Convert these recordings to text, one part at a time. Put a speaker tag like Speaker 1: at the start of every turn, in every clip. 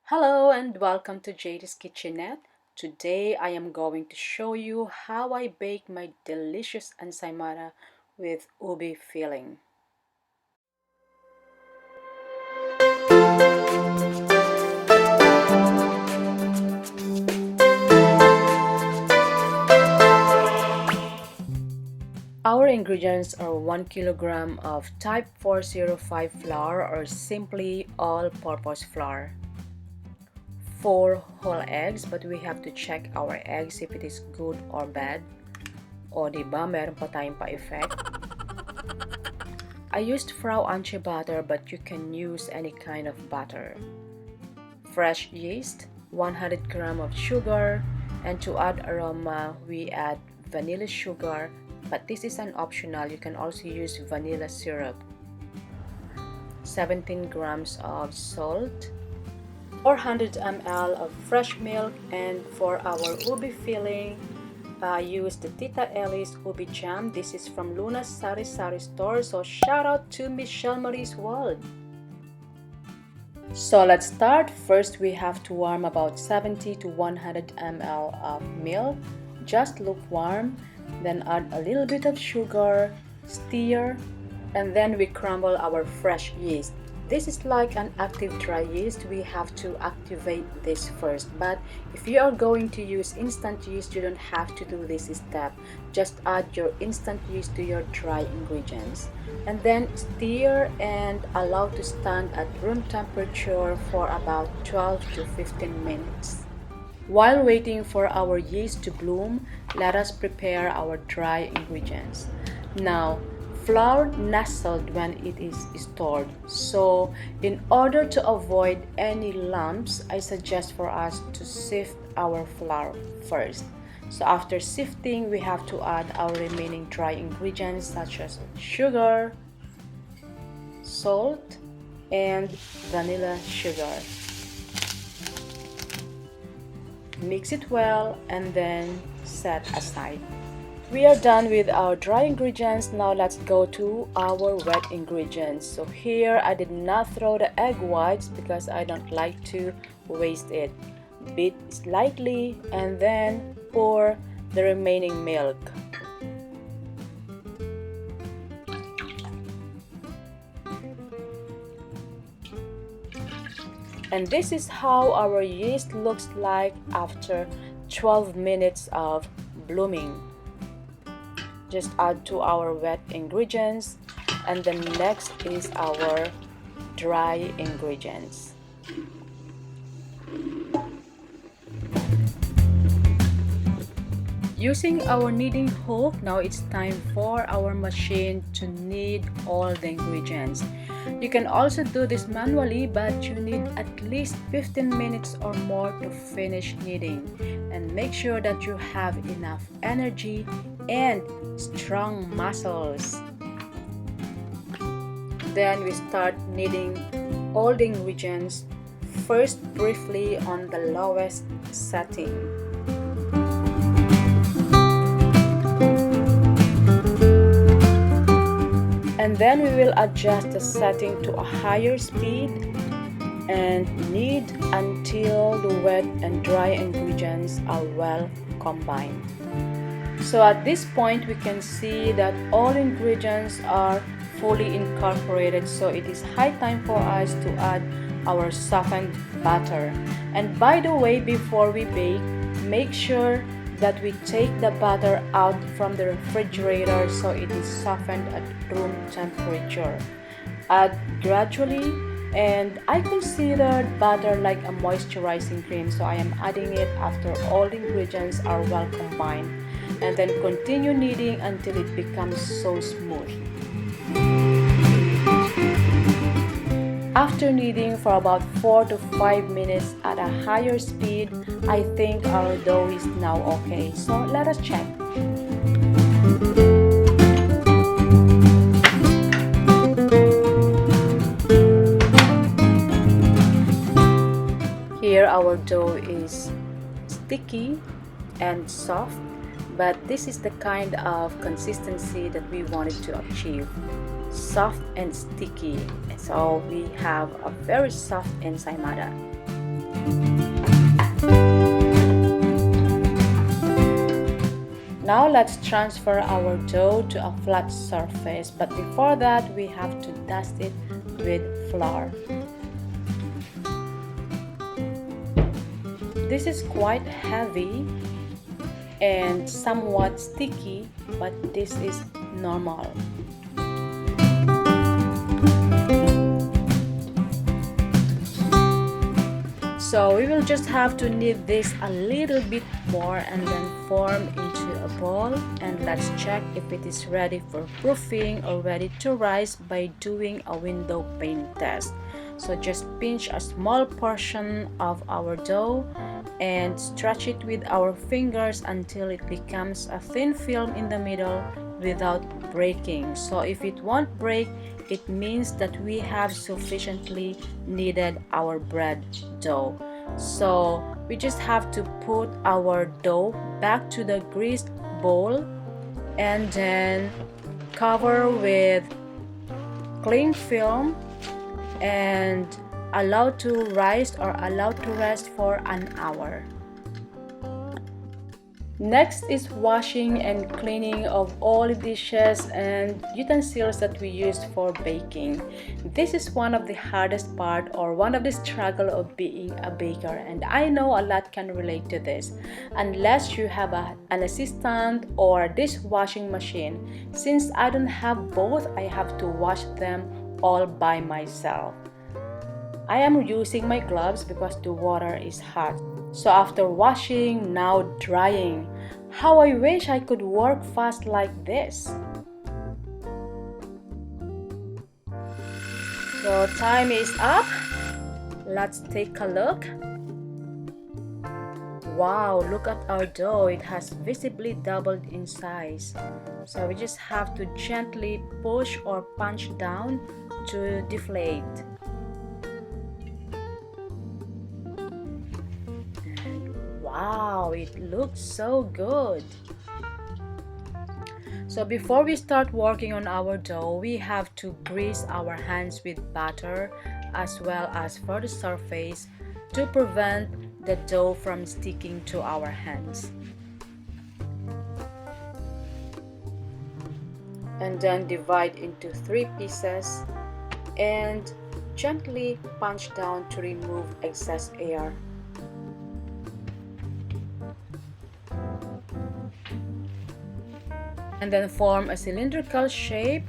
Speaker 1: Hello and welcome to JT's Kitchenette. Today I am going to show you how I bake my delicious ensaymada with ubi filling. Our ingredients are 1 kilogram of type 405 flour or simply all-purpose flour. 4 whole eggs, but we have to check our eggs if it is good or bad. O diba, meron pa tayong pa-effect. I used Frau Anche butter, but you can use any kind of butter. Fresh yeast, 100 gram of sugar, and to add aroma, we add vanilla sugar, but this is an optional. You can also use vanilla syrup. 17 grams of salt, 400 ml of fresh milk, and for our ubi filling, I used the Tita Ellie's ubi jam. This is from Luna's Sari Sari store, so shout out to Michelle Marie's World. So let's start. First, we have to warm about 70 to 100 ml of milk, just lukewarm. Then add a little bit of sugar, stir, and then we crumble our fresh yeast. This is like an active dry yeast. We have to activate this first, but if you are going to use instant yeast, you don't have to do this step. Just add your instant yeast to your dry ingredients and then stir and allow to stand at room temperature for about 12 to 15 minutes. While waiting for our yeast to bloom, let us prepare our dry ingredients. Now, flour nestled when it is stored. So, in order to avoid any lumps, I suggest for us to sift our flour first. So after sifting, we have to add our remaining dry ingredients such as sugar, salt, and vanilla sugar. Mix it well and then set aside. We are done with our dry ingredients. Now let's go to our wet ingredients. So here I did not throw the egg whites because I don't like to waste it. Beat slightly and then pour the remaining milk. And this is how our yeast looks like after 12 minutes of blooming. Just add to our wet ingredients, and then next is our dry ingredients. Using our kneading hook, now it's time for our machine to knead all the ingredients. You can also do this manually, but you need at least 15 minutes or more to finish kneading. And make sure that you have enough energy and strong muscles. Then we start kneading all the ingredients, first briefly on the lowest setting. And then we will adjust the setting to a higher speed and knead until the wet and dry ingredients are well combined. So at this point we can see that all ingredients are fully incorporated, so it is high time for us to add our softened butter. And by the way, before we bake, make sure that we take the butter out from the refrigerator so it is softened at room temperature. Add gradually, and I consider butter like a moisturizing cream, so I am adding it after all the ingredients are well combined, and then continue kneading until it becomes so smooth. After kneading for about 4 to 5 minutes at a higher speed, I think our dough is now okay. So let us check. Here our dough is sticky and soft, but this is the kind of consistency that we wanted to achieve. Soft and sticky, so we have a very soft ensaymada. Now let's transfer our dough to a flat surface, but before that we have to dust it with flour. This is quite heavy and somewhat sticky, but this is normal. So we will just have to knead this a little bit more and then form into a ball, and let's check if it is ready for proofing or ready to rise by doing a window pane test. So just pinch a small portion of our dough and stretch it with our fingers until it becomes a thin film in the middle without breaking. So if it won't break, it means that we have sufficiently kneaded our bread dough. So we just have to put our dough back to the greased bowl and then cover with cling film and allow to rise or allow to rest for an hour. Next is washing and cleaning of all dishes and utensils that we used for baking. This is one of the hardest part or one of the struggle of being a baker, and I know a lot can relate to this. Unless you have an assistant or a dishwashing machine, since I don't have both, I have to wash them all by myself. I am using my gloves because the water is hot. So after washing, now drying. How I wish I could work fast like this. So time is up. Let's take a look. Wow, look at our dough. It has visibly doubled in size. So we just have to gently push or punch down to deflate. Wow, it looks so good. So before we start working on our dough, we have to grease our hands with butter as well as for the surface to prevent the dough from sticking to our hands. And then divide into 3 pieces and gently punch down to remove excess air. And then form a cylindrical shape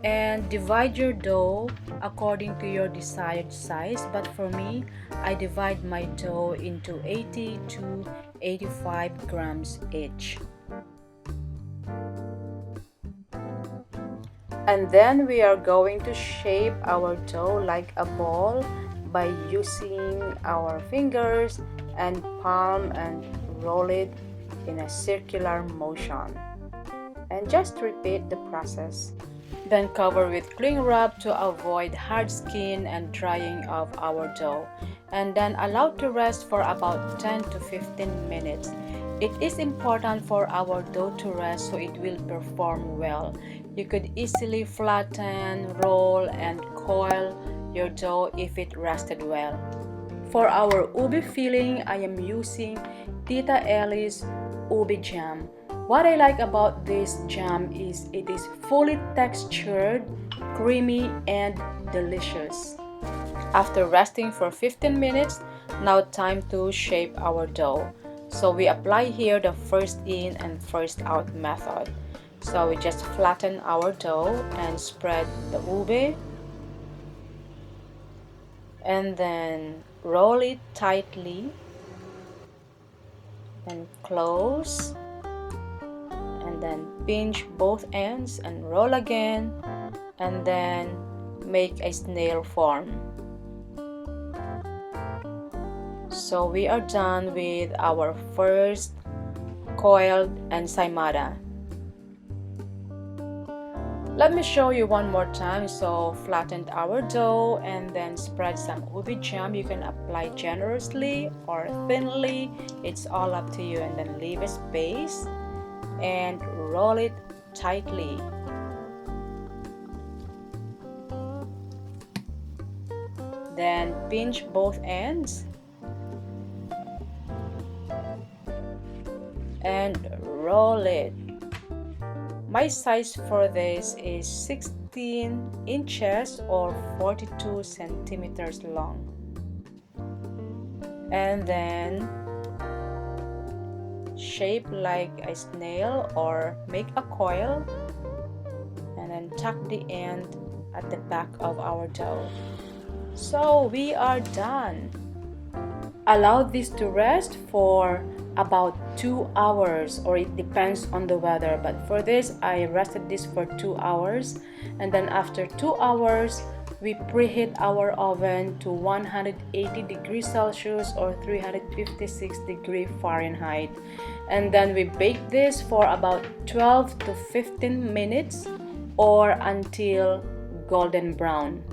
Speaker 1: and divide your dough according to your desired size, but for me, I divide my dough into 80 to 85 grams each. And then we are going to shape our dough like a ball by using our fingers and palm and roll it in a circular motion. And just repeat the process. Then cover with cling wrap to avoid hard skin and drying of our dough, and then allow to rest for about 10 to 15 minutes. It is important for our dough to rest so it will perform well. You could easily flatten, roll, and coil your dough if it rested well. For our ube filling, I am using Tita Ellie's ube jam. What I like about this jam is it is fully textured, creamy, and delicious. After resting for 15 minutes, now time to shape our dough. So we apply here the first in and first out method. So we just flatten our dough and spread the ube and then roll it tightly and close. And then pinch both ends and roll again, and then make a snail form. So we are done with our first coiled ensaymada. Let me show you one more time. So flattened our dough and then spread some ube jam. You can apply generously or thinly, it's all up to you, and then leave a space and roll it tightly. Then pinch both ends and roll it. My size for this is 16 inches or 42 centimeters long. And then shape like a snail or make a coil, and then tuck the end at the back of our dough. So we are done. Allow this to rest for about 2 hours, or it depends on the weather, but for this I rested this for 2 hours. And then after 2 hours we preheat our oven to 180 degrees Celsius or 356 degrees Fahrenheit, and then we bake this for about 12 to 15 minutes or until golden brown.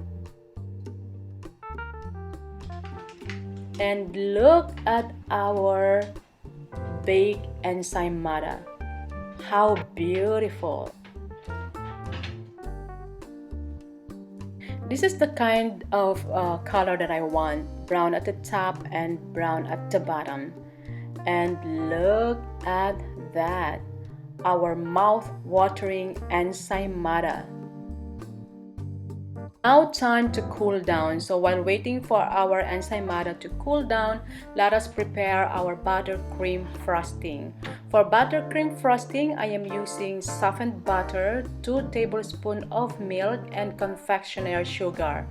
Speaker 1: And look at our baked ensaymada. How beautiful! This is the kind of color that I want, brown at the top and brown at the bottom. And look at that, our mouth-watering ensaymada. Now time to cool down. So while waiting for our ensaymada to cool down, let us prepare our buttercream frosting. For buttercream frosting, I am using softened butter, 2 tablespoons of milk, and confectionery sugar.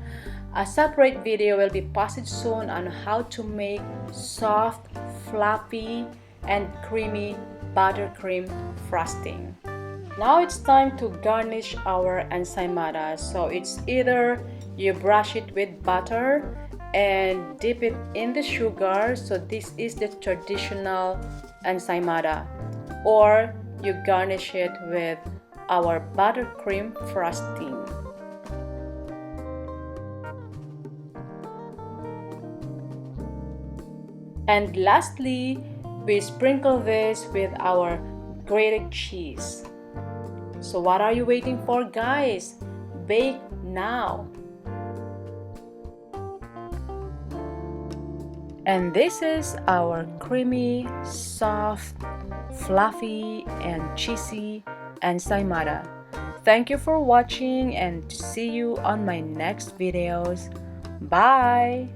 Speaker 1: A separate video will be posted soon on how to make soft, fluffy, and creamy buttercream frosting. Now it's time to garnish our ensaymada. So it's either you brush it with butter and dip it in the sugar, so this is the traditional ensaymada, or you garnish it with our buttercream frosting. And lastly, we sprinkle this with our grated cheese. So what are you waiting for, guys? Bake now! And this is our creamy, soft, fluffy, and cheesy ensaymada. Thank you for watching, and see you on my next videos. Bye!